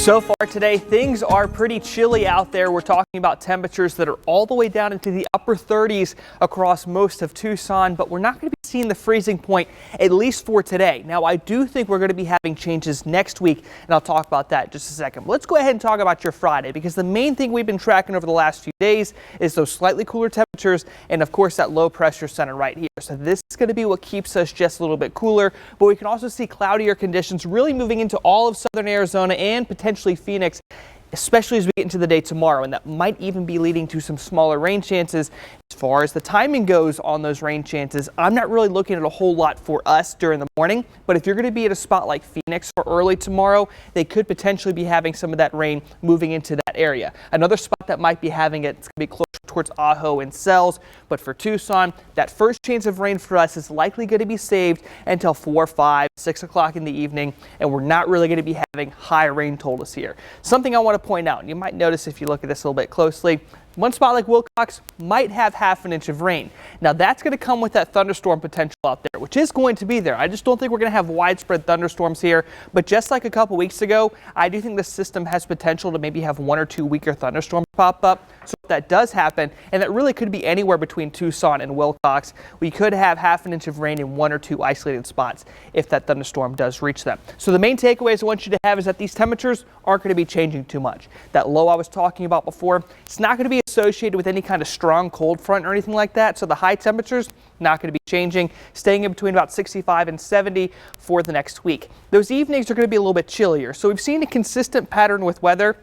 So far today, things are pretty chilly out there. We're talking about temperatures that are all the way down into the upper 30s across most of Tucson, but we're not going to be seeing the freezing point, at least for today. Now, I do think we're going to be having changes next week, and I'll talk about that in just a second. But let's go ahead and talk about your Friday, because the main thing we've been tracking over the last few days is those slightly cooler temperatures and, of course, that low pressure center right here. So this is going to be what keeps us just a little bit cooler, but we can also see cloudier conditions really moving into all of southern Arizona and potentially Phoenix, especially as we get into the day tomorrow, and that might even be leading to some smaller rain chances. As far as the timing goes on those rain chances, I'm not really looking at a whole lot for us during the morning, but if you're going to be at a spot like Phoenix for early tomorrow, they could potentially be having some of that rain moving into that area. Another spot that might be having it's going to be closer towards Ajo and Sells, but for Tucson, that first chance of rain for us is likely going to be saved until 4, 5, 6 o'clock in the evening, and we're not really going to be having high rain totals here. Something I want to point out, and you might notice if you look at this a little bit closely, one spot like Wilcox might have half an inch of rain. Now that's going to come with that thunderstorm potential out there, which is going to be there. I just don't think we're going to have widespread thunderstorms here. But just like a couple weeks ago, I do think the system has potential to maybe have 1 or 2 weaker thunderstorms pop up. So if that does happen, and that really could be anywhere between Tucson and Wilcox, we could have half an inch of rain in 1 or 2 isolated spots if that thunderstorm does reach them. So the main takeaways I want you to have is that these temperatures aren't going to be changing too much. That low I was talking about before, it's not going to be associated with any kind of strong cold front or anything like that. So the high temperatures not going to be changing, staying in between about 65 and 70 for the next week. Those evenings are going to be a little bit chillier. So we've seen a consistent pattern with weather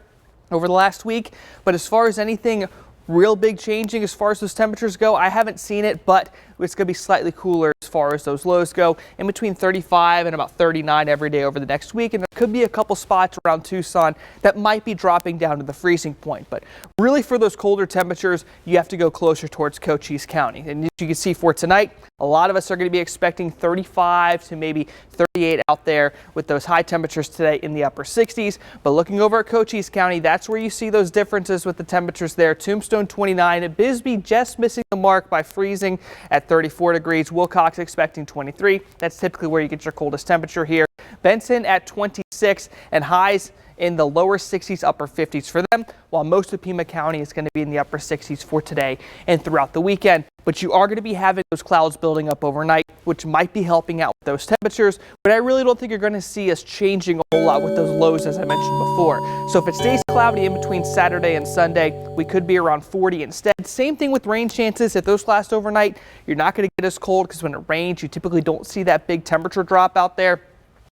over the last week, but as far as anything real big changing as far as those temperatures go, I haven't seen it, but it's going to be slightly cooler as far as those lows go, in between 35 and about 39 every day over the next week. And there could be a couple spots around Tucson that might be dropping down to the freezing point. But really for those colder temperatures, you have to go closer towards Cochise County. And as you can see for tonight, a lot of us are going to be expecting 35 to maybe 38 out there with those high temperatures today in the upper 60s. But looking over at Cochise County, that's where you see those differences with the temperatures there. Tombstone 29, Bisbee just missing the mark by freezing at 34 degrees. Wilcox expecting 23. That's typically where you get your coldest temperature here. Benson at 26 and highs in the lower 60s, upper 50s for them, while most of Pima County is going to be in the upper 60s for today and throughout the weekend. But you are going to be having those clouds building up overnight, which might be helping out with those temperatures. But I really don't think you're going to see us changing a whole lot with those lows, as I mentioned before. So if it stays cloudy in between Saturday and Sunday, we could be around 40 instead. Same thing with rain chances. If those last overnight, you're not going to get as cold because when it rains, you typically don't see that big temperature drop out there.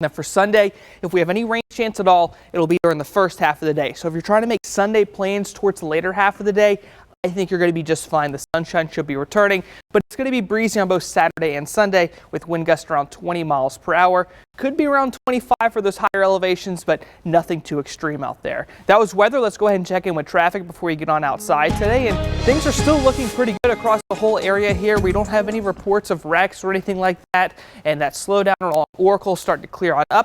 Now for Sunday, if we have any rain chance at all, it'll be during the first half of the day. So if you're trying to make Sunday plans towards the later half of the day, I think you're going to be just fine. The sunshine should be returning, but it's going to be breezy on both Saturday and Sunday with wind gusts around 20 miles per hour. Could be around 25 for those higher elevations, but nothing too extreme out there. That was weather. Let's go ahead and check in with traffic before you get on outside today. And things are still looking pretty good across the whole area here. We don't have any reports of wrecks or anything like that. And that slowdown along Oracle starting to clear on up.